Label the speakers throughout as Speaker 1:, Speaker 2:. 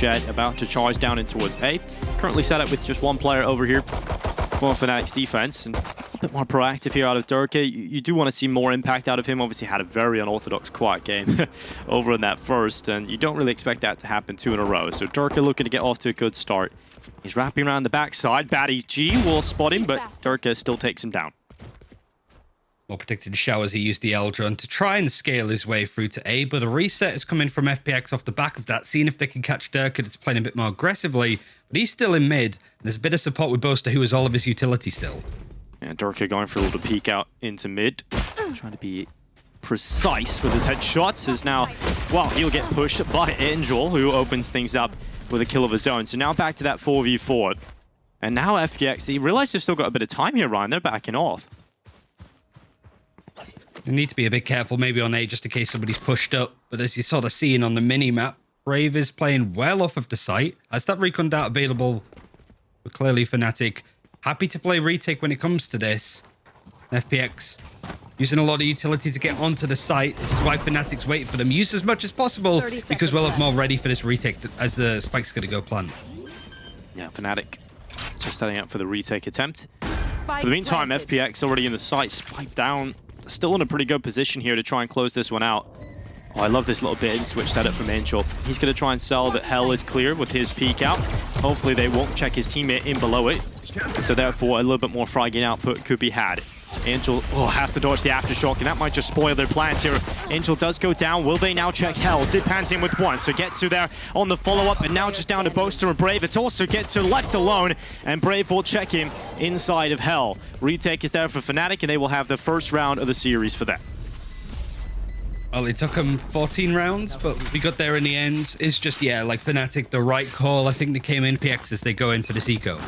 Speaker 1: Jett about to charge down in towards A. Currently set up with just one player over here for Fnatic's defense. And a bit more proactive here out of Derke. You do want to see more impact out of him. Obviously had a very unorthodox quiet game over in that first. And you don't really expect that to happen 2 in a row. So Derke looking to get off to a good start. He's wrapping around the backside. baddyG will spot him, but Derke still takes him down.
Speaker 2: Well predicted Shao as he used the Eldron to try and scale his way through to A, but a reset is coming from FPX off the back of that, seeing if they can catch Derke that's playing a bit more aggressively, but he's still in mid, and there's a bit of support with Boaster, who has all of his utility still.
Speaker 1: And Derke going for a little peek out into mid, trying to be precise with his headshots, as now, well, he'll get pushed by Angel, who opens things up with a kill of his own. So now back to that 4v4, and now FPX, he realized they've still got a bit of time here, Ryan, they're backing off.
Speaker 2: You need to be a bit careful maybe on A just in case somebody's pushed up. But as you sort of seeing on the mini-map, Brave is playing well off of the site. As that recon dart available, but clearly Fnatic happy to play retake when it comes to this. FPX using a lot of utility to get onto the site. This is why Fnatic's waiting for them. Use as much as possible because we'll have more ready for this retake as the spike's going to go plant.
Speaker 1: Yeah, Fnatic just setting up for the retake attempt. For the meantime, FPX already in the site, spike down. Still in a pretty good position here to try and close this one out. Oh, I love this little bit and switch setup from Angel. He's going to try and sell that Hell is clear with his peek out. Hopefully they won't check his teammate in below it. So therefore a little bit more fragging output could be had. Angel has to dodge the aftershock, and that might just spoil their plans here. Angel does go down. Will they now check Hell? Zyppan's in with one. So SUYGETSU there on the follow-up, and now just down to Boaster and Brave. It's also SUYGETSU left alone, and Brave will check him inside of Hell. Retake is there for Fnatic, and they will have the first round of the series for them.
Speaker 2: Well, it took them 14 rounds, but we got there in the end. It's just, yeah, like Fnatic, the right call. I think they came in PX as they go in for this eco.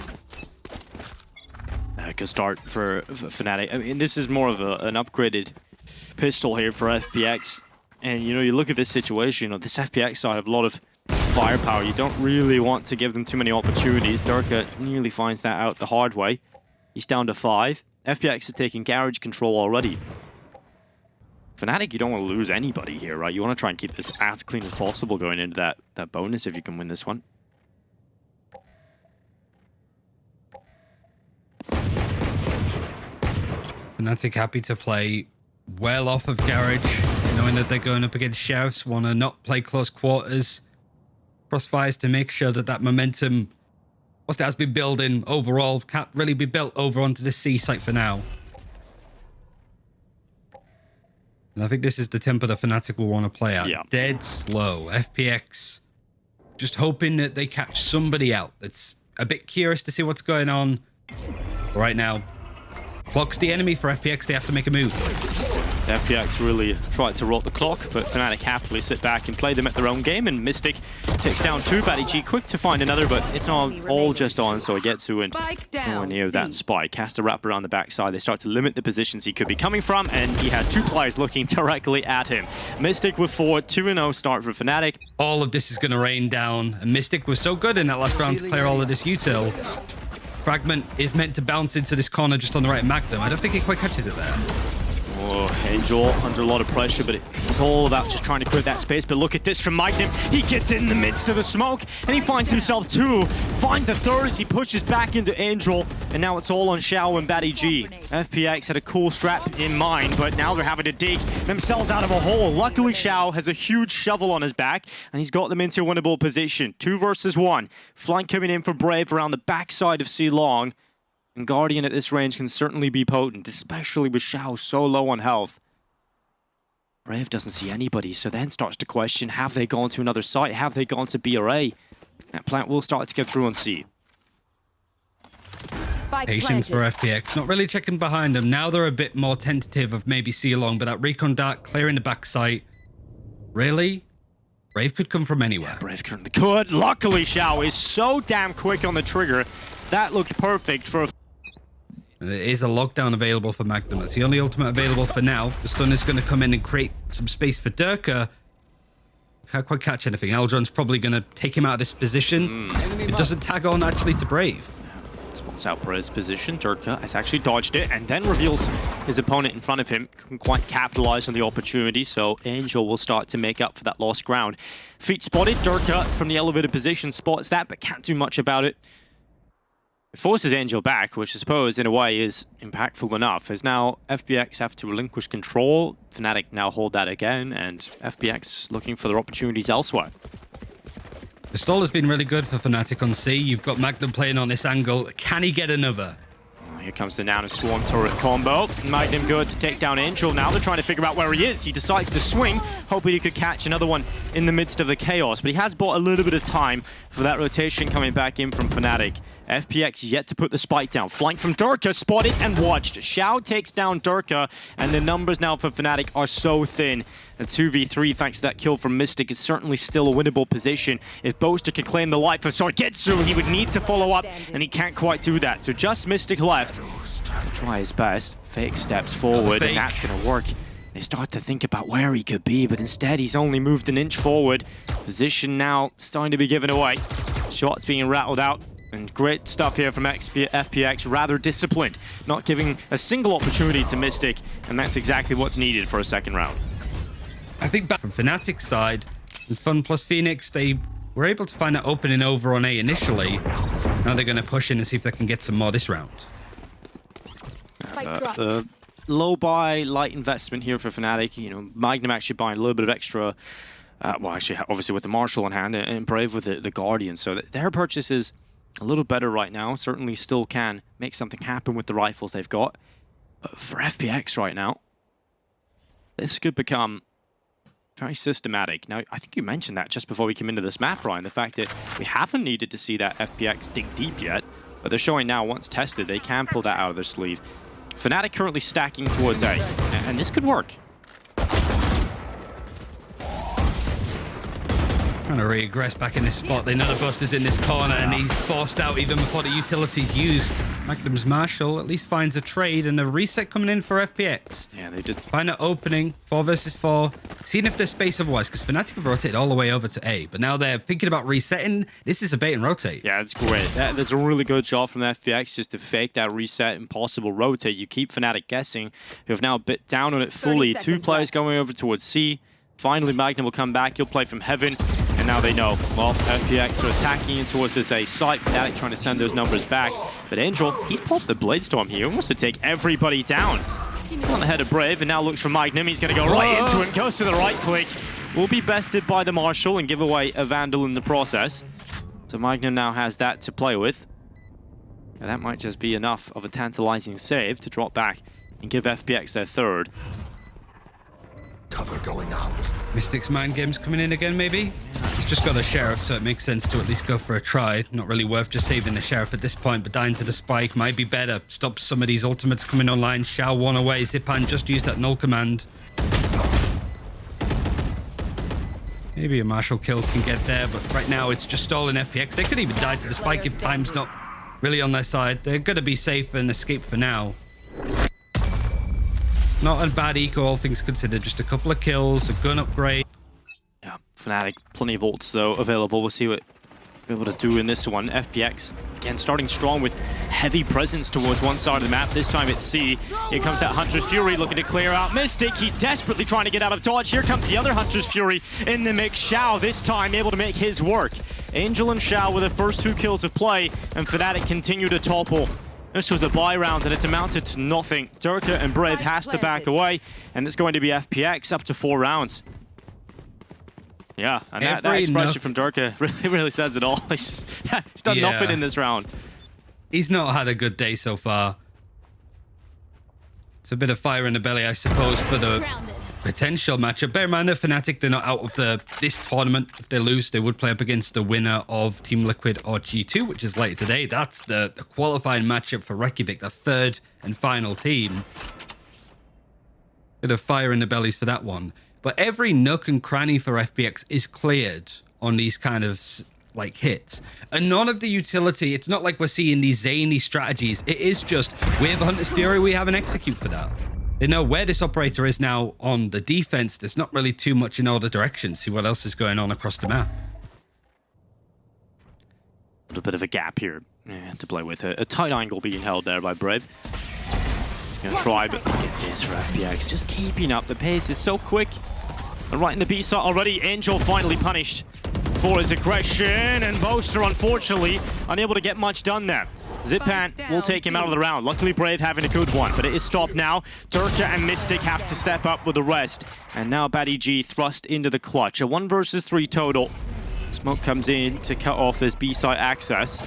Speaker 1: Good start for Fnatic. I mean, this is more of an upgraded pistol here for FPX. And, you know, you look at this situation, you know, this FPX side have a lot of firepower. You don't really want to give them too many opportunities. Derke nearly finds that out the hard way. He's down to 5. FPX is taking garage control already. Fnatic, you don't want to lose anybody here, right? You want to try and keep this as clean as possible going into that bonus if you can win this one.
Speaker 2: Fnatic happy to play well off of garage, knowing that they're going up against Shouts, want to not play close quarters. Crossfires to make sure that that momentum, whilst it has been building overall, can't really be built over onto the C site for now. And I think this is the tempo that Fnatic will want to play at.
Speaker 1: Yeah.
Speaker 2: Dead slow. FPX just hoping that they catch somebody out that's a bit curious to see what's going on. Right now, clock's the enemy for FPX. They have to make a move.
Speaker 1: FPX really tried to roll the clock, but Fnatic happily sit back and play them at their own game, and Mistic takes down 2. baddyG quick to find another, but it's not all just on, so SUYGETSU and nowhere near that spike. Has to wrap around the backside. They start to limit the positions he could be coming from, and he has 2 players looking directly at him. Mistic with 4, 2-0 start for Fnatic.
Speaker 2: All of this is going to rain down, and Mistic was so good in that last round to clear all of this util. Fragment is meant to bounce into this corner just on the right of MAGNUM. I don't think he quite catches it there.
Speaker 1: Oh, Angel under a lot of pressure, but he's all about just trying to clear that space. But look at this from MAGNUM. He gets in the midst of the smoke, and he finds himself 2. Finds a 3rd as he pushes back into Angel, and now it's all on Shao and baddyG. FPX had a cool strap in mind, but now they're having to dig themselves out of a hole. Luckily, Shao has a huge shovel on his back, and he's got them into a winnable position. 2 versus 1. Flank coming in for Brave around the backside of C Long. And Guardian at this range can certainly be potent, especially with Shao so low on health. Brave doesn't see anybody, so then starts to question, have they gone to another site? Have they gone to BRA? That plant will start to get through on C.
Speaker 2: Patience for FPX, not really checking behind them. Now they're a bit more tentative of maybe C along, but that recon dart clearing the back site. Really? Brave could come from anywhere.
Speaker 1: Yeah, Brave currently could. Luckily, Shao is so damn quick on the trigger. That looked perfect for a...
Speaker 2: There is a lockdown available for MAGNUM. That's the only ultimate available for now. The stun is going to come in and create some space for Derke. Can't quite catch anything. Eldron's probably going to take him out of this position. It doesn't tag on actually to Brave.
Speaker 1: Spots out Brave's position. Derke has actually dodged it and then reveals his opponent in front of him. Couldn't quite capitalize on the opportunity, so Angel will start to make up for that lost ground. Feet spotted. Derke from the elevated position spots that, but can't do much about it. It forces Angel back, which I suppose in a way is impactful enough, as now FPX have to relinquish control. Fnatic now hold that again, and FPX looking for their opportunities elsewhere.
Speaker 2: The stall has been really good for Fnatic on C. You've got MAGNUM playing on this angle. Can he get another?
Speaker 1: Here comes the Nano Swarm turret combo. MAGNUM good to take down Angel. Now they're trying to figure out where he is. He decides to swing, hoping he could catch another one in the midst of the chaos. But he has bought a little bit of time for that rotation coming back in from Fnatic. FPX yet to put the spike down. Flank from Derke, spotted and watched. Shao takes down Derke, and the numbers now for Fnatic are so thin. A 2v3 thanks to that kill from Mistic is certainly still a winnable position. If Boaster can claim the life of SUYGETSU, he would need to follow up, and he can't quite do that. So just Mistic left. Try his best. Fake steps forward, and that's going to work. They start to think about where he could be, but instead he's only moved an inch forward. Position now starting to be given away. Shots being rattled out. And great stuff here from FPX, rather disciplined, not giving a single opportunity to Mistic, and that's exactly what's needed for a second round.
Speaker 2: I think back from Fnatic's side, with FunPlus Phoenix, they were able to find that opening over on A initially. Now they're going to push in and see if they can get some more this round.
Speaker 1: Low buy, light investment here for Fnatic. You know, MAGNUM actually buying a little bit of extra, well, actually, obviously with the Marshal in hand, and Brave with the Guardian. So their purchases a little better right now. Certainly still can make something happen with the rifles they've got. But for FPX right now, this could become very systematic. Now, I think you mentioned that just before we came into this map, Ryan, the fact that we haven't needed to see that FPX dig deep yet, but they're showing now once tested, they can pull that out of their sleeve. Fnatic currently stacking towards A, and this could work.
Speaker 2: Trying to regress back in this spot. They know the Boaster's in this corner, and he's forced out even before the utility's used. MAGNUM's Marshal at least finds a trade, and a reset coming in for FPX.
Speaker 1: Yeah, they just
Speaker 2: find an opening, 4 versus 4. Seeing if there's space otherwise, because Fnatic have rotated all the way over to A, but now they're thinking about resetting. This is a bait and rotate.
Speaker 1: Yeah, it's great. There's a really good job from FPX just to fake that reset and possible rotate. You keep Fnatic guessing, who have now bit down on it fully. 2 players going over towards C. Finally, MAGNUM will come back. He'll play from heaven. And now they know. Well, FPX are attacking in towards this A site. Fnatic trying to send those numbers back. But Angel, he's pulled the Blade Storm here. He wants to take everybody down. On the head of Brave, and now looks for MAGNUM. He's going to go right into him. Goes to the right click. Will be bested by the Marshal and give away a Vandal in the process. So MAGNUM now has that to play with. And that might just be enough of a tantalizing save to drop back and give FPX their third.
Speaker 3: Cover going out.
Speaker 2: Mistic's mind game's coming in again, maybe? He's just got a Sheriff, so it makes sense to at least go for a try. Not really worth just saving the Sheriff at this point, but dying to the spike might be better. Stops some of these ultimates coming online. Shao one away. Zyppan just used that null command. Maybe a Marshal kill can get there, but right now it's just stalling FPX. They could even die to the spike if time's not really on their side. They're going to be safe and escape for now. Not a bad eco, all things considered. Just a couple of kills, a gun upgrade.
Speaker 1: Yeah, Fnatic, plenty of ults though available. We'll see what we're able to do in this one. FPX, again, starting strong with heavy presence towards one side of the map. This time it's C. Here comes that Hunter's Fury looking to clear out Mistic. He's desperately trying to get out of dodge. Here comes the other Hunter's Fury in the mix. Shao this time able to make his work. Angel and Shao with the first 2 kills of play, and Fnatic continue to topple. This was a buy round and it's amounted to nothing. Derke and Brave has to back away, and it's going to be FPX up to 4 rounds. Yeah, and that expression from Derke really says it all. He's done nothing in this round.
Speaker 2: He's not had a good day so far. It's a bit of fire in the belly, I suppose, for the potential matchup. Bear in mind that Fnatic, they're not out of this tournament. If they lose, they would play up against the winner of Team Liquid or G2, which is later today. That's the qualifying matchup for Reykjavik, the 3rd and final team. Bit of fire in the bellies for that one. But every nook and cranny for FPX is cleared on these kind of like hits. And none of the utility, it's not like we're seeing these zany strategies. It is just, we have a Hunter's Fury, we have an execute for that. They know where this operator is now on the defense. There's not really too much in all the directions. See what else is going on across the map.
Speaker 1: little bit of a gap here to play with. A tight angle being held there by Brave. He's going to try, but look at this for FPX. Just keeping up. The pace is so quick. And right in the B side already, Angel finally punished for his aggression. And Boaster, unfortunately, unable to get much done there. Zyppan will take him out of the round. Luckily, Brave having a good one, but it is stopped now. Derke and Mistic have to step up with the rest. And now baddyG thrust into the clutch. A 1 versus 3 total. Smoke comes in to cut off this B-side access.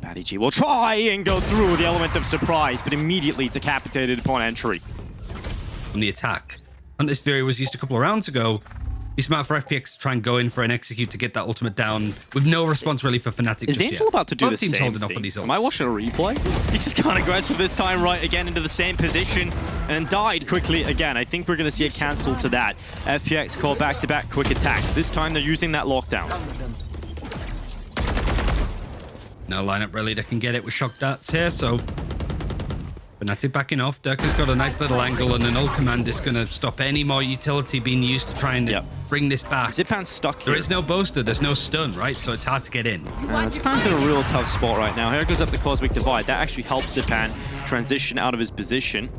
Speaker 1: baddyG will try and go through the element of surprise, but immediately decapitated upon entry.
Speaker 2: On the attack. Hunter's Fury was used a couple of rounds ago. Be smart for FPX to try and go in for an execute to get that ultimate down with no response really for Fnatic.
Speaker 1: Is Angel about to do the same
Speaker 2: holding
Speaker 1: thing?
Speaker 2: Off on these ults.
Speaker 1: Am I watching a replay? He just got aggressive this time, right again into the same position and died quickly again. I think we're going to see a cancel to that. FPX call back-to-back quick attacks. This time they're using that lockdown.
Speaker 2: No lineup really that can get it with shock darts here, so Fnatic backing off. Derke's got a nice little angle, and an ult command is going to stop any more utility being used to try and bring this back.
Speaker 1: Zyppan's stuck here.
Speaker 2: There is no Boaster, there's no stun, right? So it's hard to get in.
Speaker 1: Zyppan's in a real tough spot right now. Here goes up the Cosmic Divide. That actually helps Zyppan transition out of his position.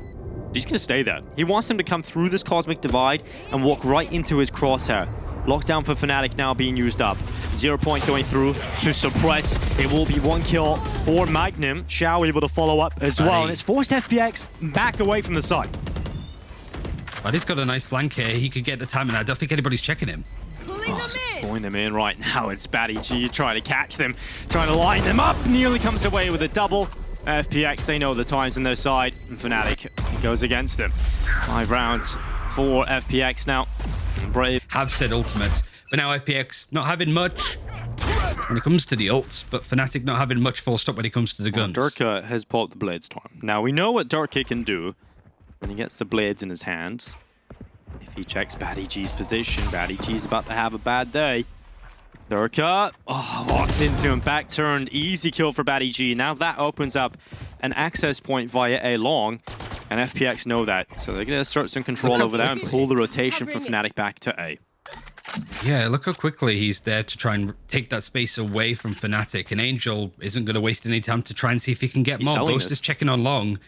Speaker 1: He's going to stay there. He wants him to come through this Cosmic Divide and walk right into his crosshair. Lockdown for Fnatic now being used up. 0 point going through to suppress. It will be 1 kill for MAGNUM. Shao able to follow up as well. And it's forced FPX back away from the side.
Speaker 2: But he's got a nice flank here. He could get the timing. I don't think anybody's checking him.
Speaker 1: Pulling them in right now. It's baddyG trying to catch them. Trying to line them up. Nearly comes away with a double. FPX, they know the time's on their side. And Fnatic goes against them. 5 rounds for FPX now. Brave
Speaker 2: have said ultimates, but now FPX not having much when it comes to the ults, but Fnatic not having much full stop when it comes to the guns.
Speaker 1: Derke has popped the Blade Storm. Now we know what Derke can do when he gets the blades in his hands. If he checks baddyG's position, baddyG's about to have a bad day. Derke walks into him, back turned, easy kill for baddyG. Now that opens up an access point via A long. And FPX know that, so they're going to assert some control over there and pull the rotation from Fnatic back to A.
Speaker 2: Yeah, look how quickly he's there to try and take that space away from Fnatic. And Angel isn't going to waste any time to try and see if he can get more. Boaster's checking on long.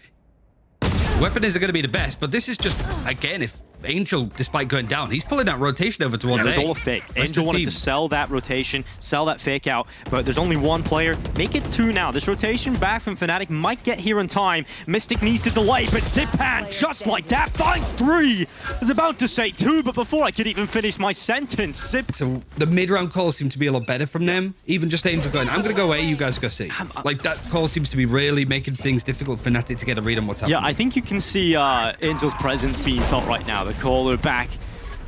Speaker 2: Weapon isn't going to be the best, but this is just, again, if Angel, despite going down, he's pulling that rotation over towards A.
Speaker 1: It was all a fake. Angel wanted to sell that rotation, sell that fake out, but there's only 1 player. Make it 2 now. This rotation back from Fnatic might get here in time. Mistic needs to delay, but Zyppan, just like that, finds 3. I was about to say 2, but before I could even finish my sentence,
Speaker 2: So the mid-round calls seem to be a lot better from them. Even just Angel going, I'm going to go A, you guys go C. Like, that call seems to be really making things difficult for Fnatic to get a read on what's happening.
Speaker 1: Yeah, I think you can see Angel's presence being felt right now. The caller back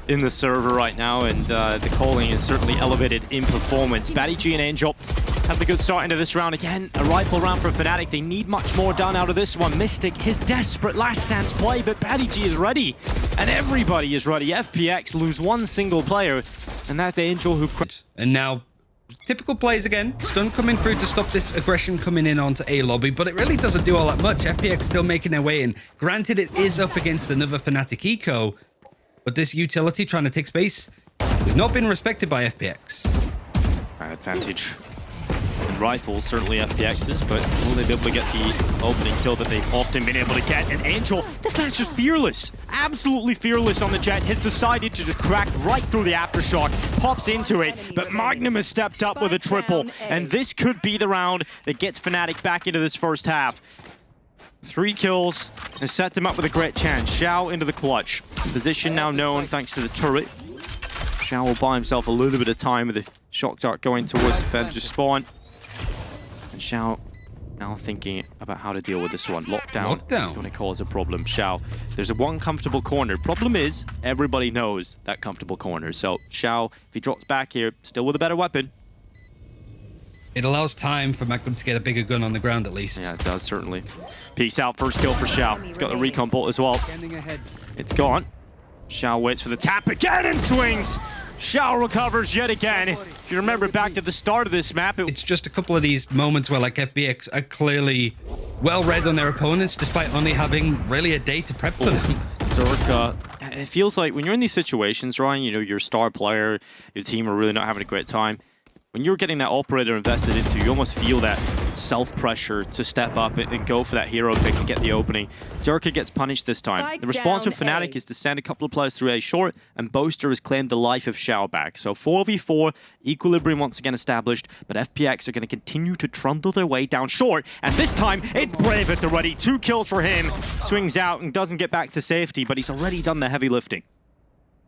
Speaker 1: in the server right now, and the calling is certainly elevated in performance. baddyG and Angel have the good start into this round. Again, a rifle round for Fnatic. They need much more done out of this one. Mistic, his desperate last stance play, but baddyG is ready, and everybody is ready. FPX lose 1 single player, and that's Angel who...
Speaker 2: And now, typical plays again. Stun coming through to stop this aggression coming in onto A lobby, but it really doesn't do all that much. FPX still making their way in. Granted, it is up against another Fnatic eco, but this utility trying to take space has not been respected by FPX.
Speaker 1: Advantage in rifles, certainly FPX's, but will they be able to get the opening kill that they've often been able to get? And Angel, this man's just fearless, absolutely fearless on the Jett, has decided to just crack right through the aftershock, pops into it, but MAGNUM has stepped up with a triple, and this could be the round that gets Fnatic back into this first half. 3 kills and set them up with a great chance. Shao into the clutch. Position now known thanks to the turret. Shao will buy himself a little bit of time with the shock dart going towards defender's spawn. And Shao now thinking about how to deal with this one. Lockdown is going to cause a problem. Shao, there's a 1 comfortable corner. Problem is, everybody knows that comfortable corner. So Shao, if he drops back here, still with a better weapon.
Speaker 2: It allows time for MAGNUM to get a bigger gun on the ground at least.
Speaker 1: Yeah, it does, certainly. Peace out, first kill for Shao. He's got the recon bolt as well. It's gone. Shao waits for the tap again and swings. Shao recovers yet again. If you remember back to the start of this map,
Speaker 2: it's just a couple of these moments where like FPX are clearly well read on their opponents despite only having really a day to prep for them.
Speaker 1: Derke, it feels like when you're in these situations, Ryan, you know, you're a star player, your team are really not having a great time. when you're getting that operator invested into, you almost feel that self-pressure to step up and go for that hero pick to get the opening. Derke gets punished this time. The response from Fnatic is to send a couple of players through A short, and Boaster has claimed the life of Shao back. So 4v4, equilibrium once again established, but FPX are going to continue to trundle their way down short, and this time it's Brave at the ready. 2 kills for him. Swings out and doesn't get back to safety, but he's already done the heavy lifting.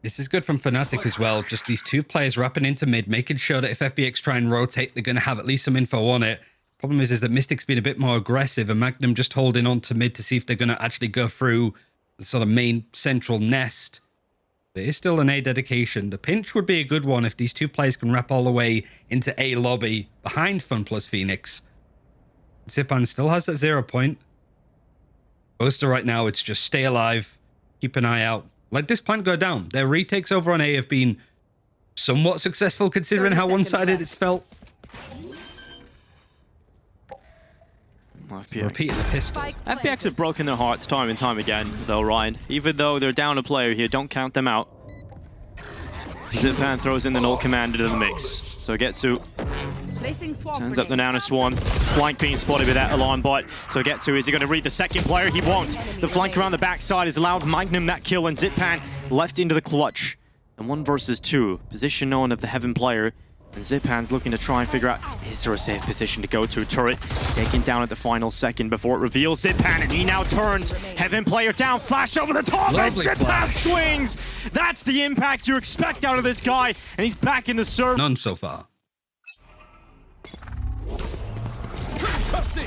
Speaker 2: This is good from Fnatic as well. Just these 2 players wrapping into mid, making sure that if FPX try and rotate, they're going to have at least some info on it. Problem is that Mistic's been a bit more aggressive, and MAGNUM just holding on to mid to see if they're going to actually go through the sort of main central nest. There is still an A dedication. The pinch would be a good one if these 2 players can wrap all the way into A lobby behind FunPlus Phoenix. Zyppan still has that 0 point. Boaster right now, it's just stay alive, keep an eye out. Let this plant go down. Their retakes over on A have been somewhat successful considering how one-sided it's felt. Repeating the pistol.
Speaker 1: FPX have broken their hearts time and time again, though, Ryan. Even though they're down a player here, don't count them out. Zyppan throws in the null command into the mix. SUYGETSU turns up the Nano Swarm. Flank being spotted with that alarm bot. SUYGETSU, is he going to read the second player? He won't. The flank around the backside has allowed MAGNUM that kill, and Zyppan left into the clutch. And 1 versus 2. Position known of the Heaven player. And Zyppan's looking to try and figure out, is there a safe position to go to? Turret taken down at the final second before it reveals Zyppan, and he now turns. Heaven player down, flash over the top, and Zyppan swings! That's the impact you expect out of this guy, and he's back in the serve.
Speaker 2: None so far.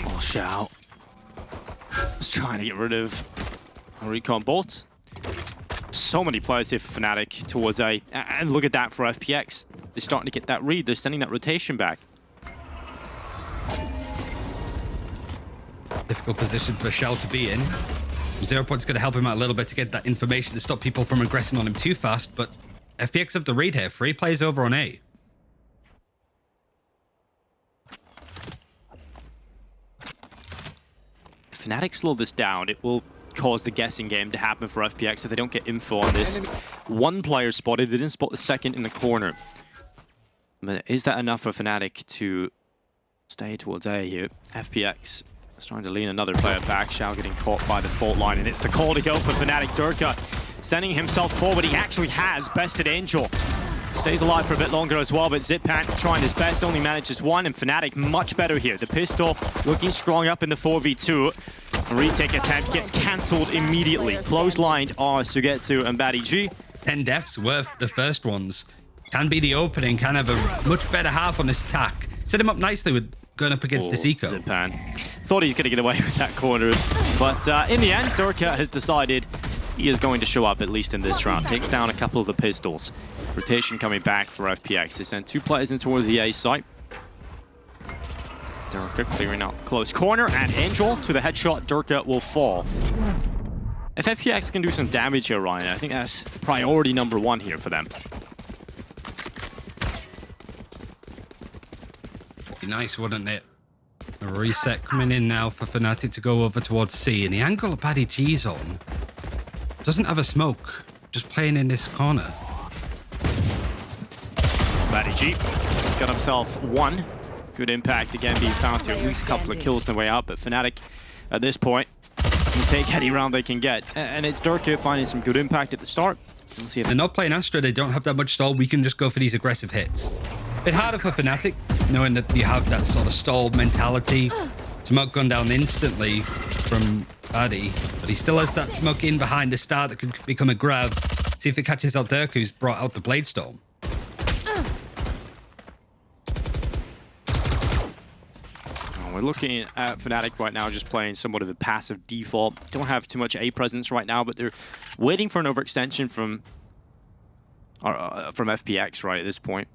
Speaker 1: Oh, Shao. Just trying to get rid of a recon bolt. So many players here for Fnatic towards A, and look at that for FPX. They're starting to get that read. They're sending that rotation back.
Speaker 2: Difficult position for Shao to be in. 0 point's going to help him out a little bit to get that information to stop people from aggressing on him too fast, but FPX have the read here. 3 plays over on A.
Speaker 1: If Fnatic slow this down, it will cause the guessing game to happen for FPX if they don't get info on this. 1 player spotted. They didn't spot the second in the corner. But is that enough for Fnatic to stay towards A here? FPX is trying to lean another player back. Shao getting caught by the fault line, and it's the call to go for Fnatic. Derke sending himself forward. He actually has bested Angel. Stays alive for a bit longer as well, but Zyppan trying his best, only manages 1, and Fnatic much better here. The pistol looking strong up in the 4v2. A retake attempt gets cancelled immediately. Close-lined are SUYGETSU and baddyG.
Speaker 2: 10 deaths worth the first ones. Can be the opening, can have a much better half on this attack. Set him up nicely with going up against this eco.
Speaker 1: Zyppan thought he's going to get away with that corner, but in the end, Derke has decided he is going to show up at least in this round. Takes down a couple of the pistols. Rotation coming back for FPX. They send 2 players in towards the A site. Derke clearing out close corner, and Angel to the headshot. Derke will fall. If FPX can do some damage here, Ryan, I think that's priority number 1 here for them.
Speaker 2: Be nice, wouldn't it? A reset coming in now for Fnatic to go over towards C, and the angle of baddyG's on doesn't have a smoke, just playing in this corner. baddyG got himself 1. Good impact again being found to at least a couple of kills on the way out, but Fnatic at this point can take any round they can get. And it's Derke finding some good impact at the start. We'll see if they're not playing Astra, they don't have that much stall. We can just go for these aggressive hits. A bit harder for Fnatic, knowing that you have that sort of stall mentality. Smoke gone down instantly from baddy, but he still has that smoke in behind the star that could become a grab. See if it catches out Derke, who's brought out the Blade Storm.
Speaker 1: We're looking at Fnatic right now just playing somewhat of a passive default. Don't have too much A presence right now, but they're waiting for an overextension from FPX right at this point.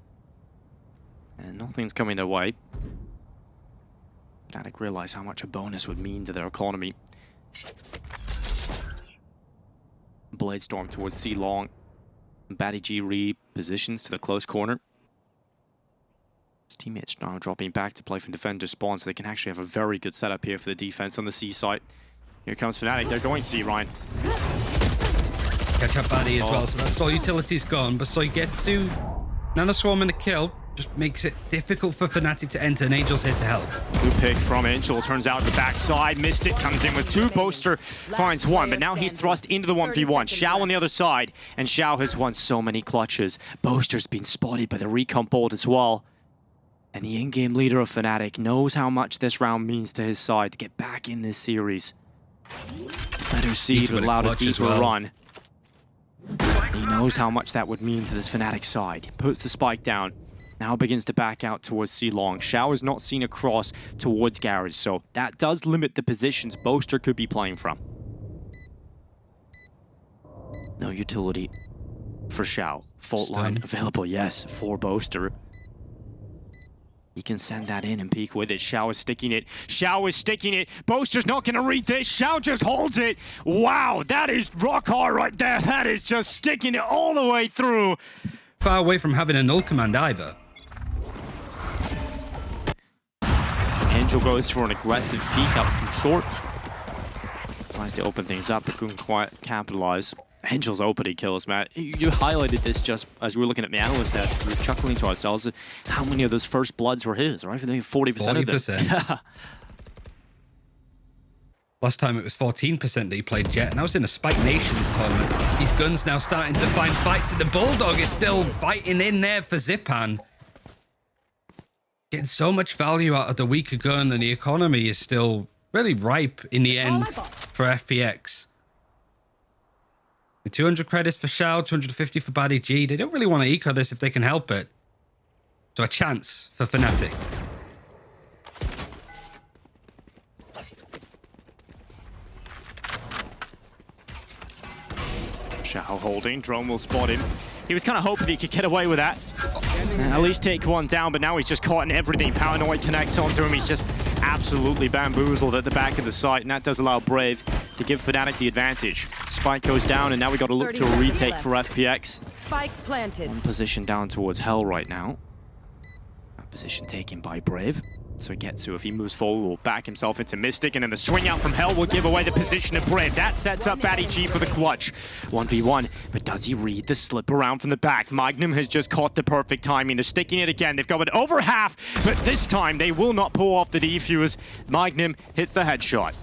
Speaker 1: And nothing's coming their way. Fnatic realize how much a bonus would mean to their economy. Blade Storm towards C long. baddyG repositions to the close corner. His teammates now dropping back to play from defender spawn, so they can actually have a very good setup here for the defense on the C site. Here comes Fnatic. They're going C, Ryan.
Speaker 2: Catch up baddy as well, so that stall utility's gone, but SUYGETSU Nano Swarm and a kill. just makes it difficult for Fnatic to enter, and Angel's here to help.
Speaker 1: Good pick from Angel. Turns out the backside. Mistic comes in with 2. Boaster finds 1, but now he's thrust into the 1v1. Shao on the other side, and Shao has won so many clutches. Boaster's been spotted by the recon bolt as well. And the in-game leader of Fnatic knows how much this round means to his side to get back in this series. Better seed would allow a deeper run. He knows how much that would mean to this Fnatic side. Puts the spike down. Now begins to back out towards C-Long. Shao is not seen across towards Garage, so that does limit the positions Boaster could be playing from. No utility for Shao. Fault line available, yes, for Boaster. He can send that in and peek with it. Shao is sticking it. Shao is sticking it. Boaster's not going to read this. Shao just holds it. Wow, that is rock hard right there. That is just sticking it all the way through.
Speaker 2: Far away from having a null command either.
Speaker 1: Angel goes for an aggressive peek up from short. Tries to open things up, but couldn't quite capitalize. Angel's opening kills, man. You highlighted this just as we were looking at the analyst desk. We were chuckling to ourselves at how many of those first bloods were his, right? I think 40% of them.
Speaker 2: 40%. Last time it was 14% that he played Jett, and that was in a Spike Nations tournament. These guns now starting to find fights, and the Bulldog is still fighting in there for Zyppan. Getting so much value out of the weaker gun, and the economy is still really ripe in the end for FPX. With 200 credits for Shao, 250 for baddyG. They don't really want to eco this if they can help it. So a chance for Fnatic.
Speaker 1: Shao holding. Drone will spot him. He was kind of hoping he could get away with that. At least take 1 down, but now he's just caught in everything. Paranoid connects onto him. He's just absolutely bamboozled at the back of the site, and that does allow Brave to give Fnatic the advantage. Spike goes down, and now we got to look to a retake for FPX.
Speaker 3: Spike planted.
Speaker 1: 1 position down towards Hell right now. That position taken by Brave. SUYGETSU, if he moves forward, will back himself into Mistic, and then the swing out from Hell will give away the position of Brave. That sets up baddyG for the clutch. 1v1, but does he read the slip around from the back? MAGNUM has just caught the perfect timing. They're sticking it again. They've got it over half, but this time they will not pull off the defuse. MAGNUM hits the headshot.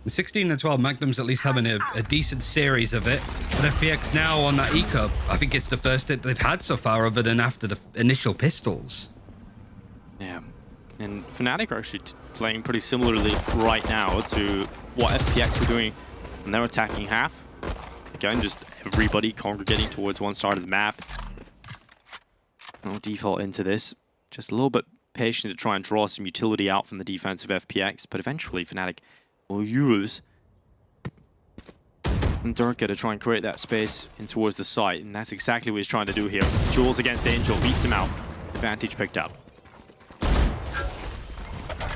Speaker 2: The 16 and 12, MAGNUM's at least having a decent series of it. But FPX now on that eco, I think it's the first hit they've had so far other than after the initial pistols.
Speaker 1: Yeah. And Fnatic are actually playing pretty similarly right now to what FPX were doing when they're attacking half. Again, just everybody congregating towards one side of the map. No default into this. Just a little bit patient to try and draw some utility out from the defense of FPX, but eventually Fnatic will use Derke to try and create that space in towards the site, and that's exactly what he's trying to do here. Jules against Angel, beats him out. Advantage picked up.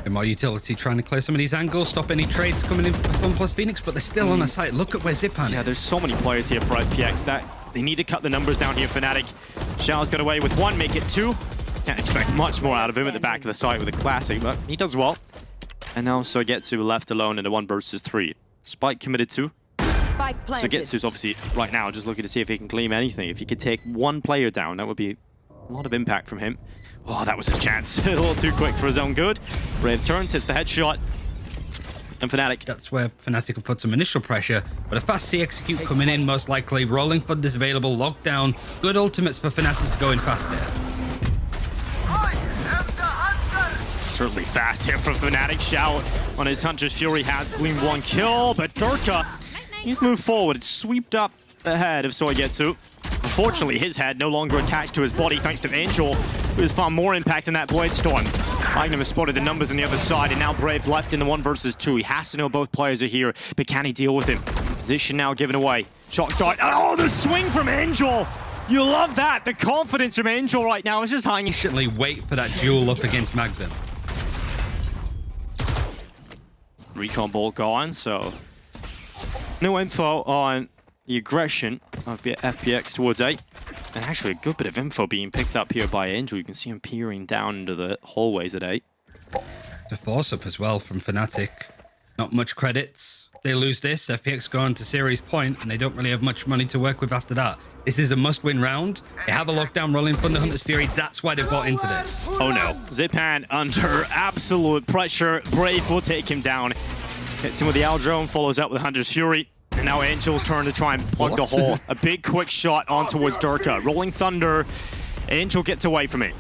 Speaker 2: And more utility trying to clear some of these angles, stop any trades coming in for FunPlus Phoenix, but they're still on the site. Look at where Zyppan is.
Speaker 1: Yeah, there's so many players here for FPX that they need to cut the numbers down here. Fnatic. Shao's got away with 1, make it 2. Can't expect much more out of him at the back of the site with a classic, but he does well. And now SUYGETSU left alone in a 1 versus 3. Spike committed to. SUYGETSU's obviously right now just looking to see if he can claim anything. If he could take 1 player down, that would be a lot of impact from him. Oh, that was his chance. A little too quick for his own good. Brave turns, hits the headshot. And Fnatic.
Speaker 2: That's where Fnatic have put some initial pressure, but a fast C execute coming in most likely. Rolling Fund is available, lockdown. Good ultimates for Fnatic to go in fast here.
Speaker 1: Certainly fast here from Fnatic. Shao on his Hunter's Fury has gleaned 1 kill, but Derke, he's moved forward. It's swept up the head of SUYGETSU. Unfortunately, his head no longer attached to his body thanks to Angel, who has far more impact in that Blade Storm. MAGNUM has spotted the numbers on the other side, and now Brave left in the 1 versus 2. He has to know both players are here, but can he deal with him? Position now given away. Shock dart. Oh, the swing from Angel! You love that! The confidence from Angel right now is just hanging.
Speaker 2: Patiently wait for that duel up against MAGNUM.
Speaker 1: Recon ball gone, so no info on the aggression of FPX towards A. And actually a good bit of info being picked up here by Angel. You can see him peering down into the hallways at A.
Speaker 2: The force up as well from Fnatic. Not much credits. They lose this. FPX go on to series point, and they don't really have much money to work with after that. This is a must-win round. They have a lockdown rolling Thunder Hunter's Fury. That's why they've bought into this.
Speaker 1: Oh no. Zyppan under absolute pressure. Brave will take him down. Hits him with the Owl Drone, follows up with Hunter's Fury. And now Angel's turn to try and plug the hole. A big quick shot on towards Derke. Rolling Thunder. Angel gets away from it.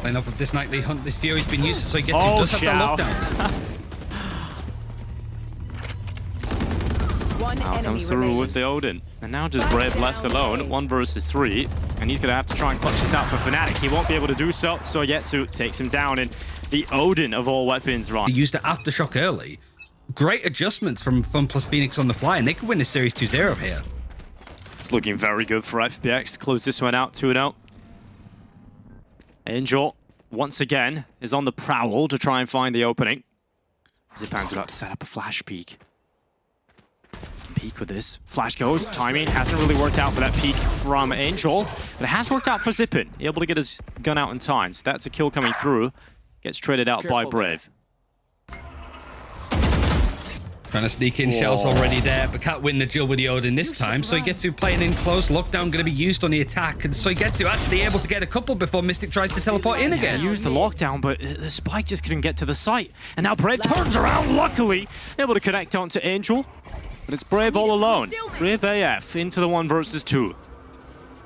Speaker 2: Playing off of this nightly hunt, this Fury's been used, so he gets does have
Speaker 1: Shao.
Speaker 2: that lockdown.
Speaker 1: Now comes through with the Odin. And now just Brave left alone, 1 versus 3. And he's going to have to try and clutch this out for Fnatic. He won't be able to do so. SUYGETSU takes him down. And the Odin of all weapons run.
Speaker 2: He used the Aftershock early. Great adjustments from FunPlus Phoenix on the fly, and they could win this series 2-0 here.
Speaker 1: It's looking very good for FPX to close this one out 2-0. Angel, once again, is on the prowl to try and find the opening. Zyppan's about to set up a flash peek. He can peek with this. Flash goes. Timing hasn't really worked out for that peek from Angel, but it has worked out for Zyppan. Able to get his gun out in time, so that's a kill coming through. Gets traded out by Brave.
Speaker 2: Trying to sneak in, Shao's already there, but can't win the duel with the Odin this time. SUYGETSU playing in close, lockdown going to be used on the attack, and SUYGETSU actually able to get a couple before Mistic tries to teleport in again.
Speaker 1: He used the lockdown, but the spike just couldn't get to the site. And now Brave turns around, luckily, able to connect onto Angel. But it's Brave all alone. braveaf into the 1 versus 2.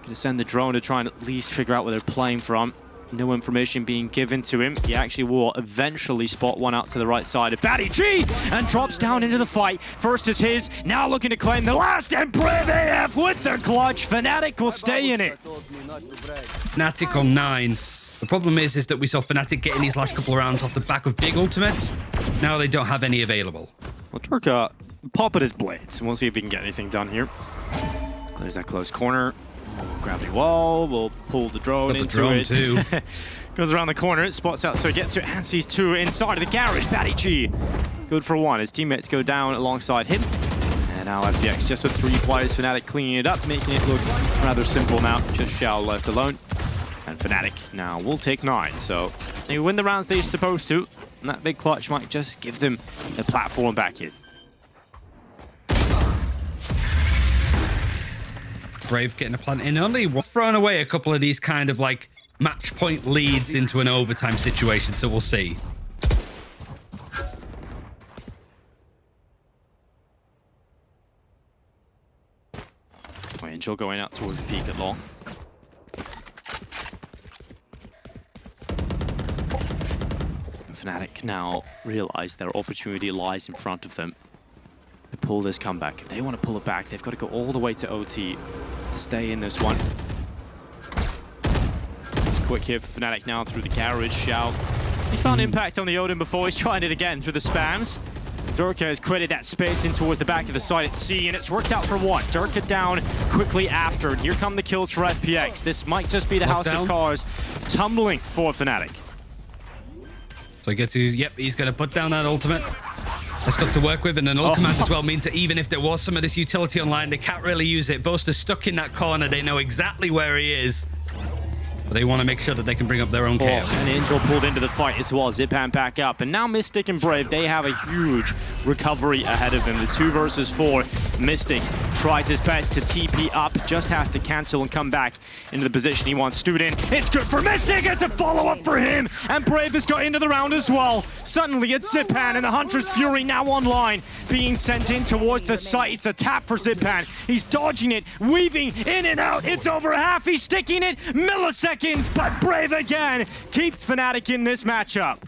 Speaker 1: Gonna send the drone to try and at least figure out where they're playing from. No information being given to him. He actually will eventually spot one out to the right side of baddyG and drops down into the fight. First is his, now looking to claim the last, and braveaf with the clutch. Fnatic will stay in it.
Speaker 2: Fnatic on 9. The problem is that we saw Fnatic getting these last couple of rounds off the back of big ultimates. Now they don't have any available.
Speaker 1: Well, Derke pop at his blades, and we'll see if he can get anything done here. There's that close corner. Gravity wall, we'll pull the drone into it.
Speaker 2: Too.
Speaker 1: Goes around the corner, spots out SUYGETSU and sees 2 inside of the garage. baddyG, good for 1. His teammates go down alongside him. And now FPX just with 3 players. Fnatic cleaning it up, making it look rather simple now. Just Shao left alone. And Fnatic now will take 9. So they win the rounds they're supposed to. And that big clutch might just give them a platform back in.
Speaker 2: Brave getting a plant in early, throwing away a couple of these kind of like match point leads into an overtime situation, so we'll see.
Speaker 1: Angel going out towards the peak at long. Fnatic now realize their opportunity lies in front of them to pull this comeback. If they want to pull it back, they've got to go all the way to OT. Stay in this one. It's quick here for Fnatic now through the garage. Shao, he found impact on the Odin before. He's trying it again through the spams. Derke has created that space in towards the back of the side at C, and it's worked out for 1. Derke down quickly after. Here come the kills for FPX. This might just be the house of cards tumbling for Fnatic.
Speaker 2: So he gets to, yep, he's going to put down that ultimate. There's stuff to work with, and an ult command as well means that even if there was some of this utility online, they can't really use it. Boaster's stuck in that corner. They know exactly where he is. But they want to make sure that they can bring up their own KO.
Speaker 1: And Angel pulled into the fight as well. Zyppan back up. And now Mistic and Brave, they have a huge recovery ahead of them. The 2 versus 4. Mistic tries his best to TP up. Just has to cancel and come back into the position he wants. Stood in. It's good for Mistic. It's a follow-up for him. And Brave has got into the round as well. Suddenly it's Zyppan and the Hunter's Fury now online. Being sent in towards the site. It's the tap for Zyppan. He's dodging it. Weaving in and out. It's over half. He's sticking it. Milliseconds. But Brave again keeps Fnatic in this matchup.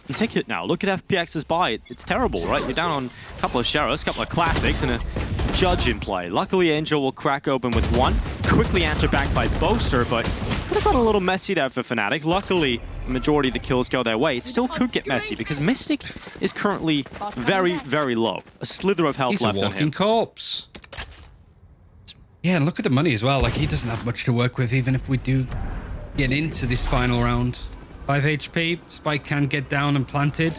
Speaker 1: And take it now. Look at FPX's buy. It's terrible, right? You're down on a couple of Sheriffs, a couple of classics, and a Judge in play. Luckily, Angel will crack open with 1. Quickly answered back by Boaster, but could have got a little messy there for Fnatic. Luckily, the majority of the kills go their way. It still could get messy because Mistic is currently very, very low. A slither of health left on him.
Speaker 2: He's a walking corpse. Yeah, and look at the money as well. Like, he doesn't have much to work with, even if we do get into this final round. 5 HP. Spike can get down and planted.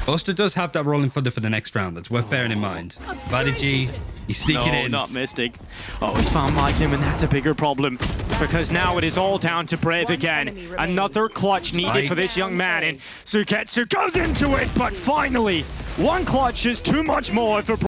Speaker 2: Boaster does have that rolling thunder for the next round. That's worth bearing in mind. baddyG, he's sneaking in.
Speaker 1: Not Mistic. Oh, he's found Magnum, and that's a bigger problem. Because now it is all down to Brave again. Another clutch needed for this young man, and SUYGETSU goes into it, but finally, one clutch is too much more for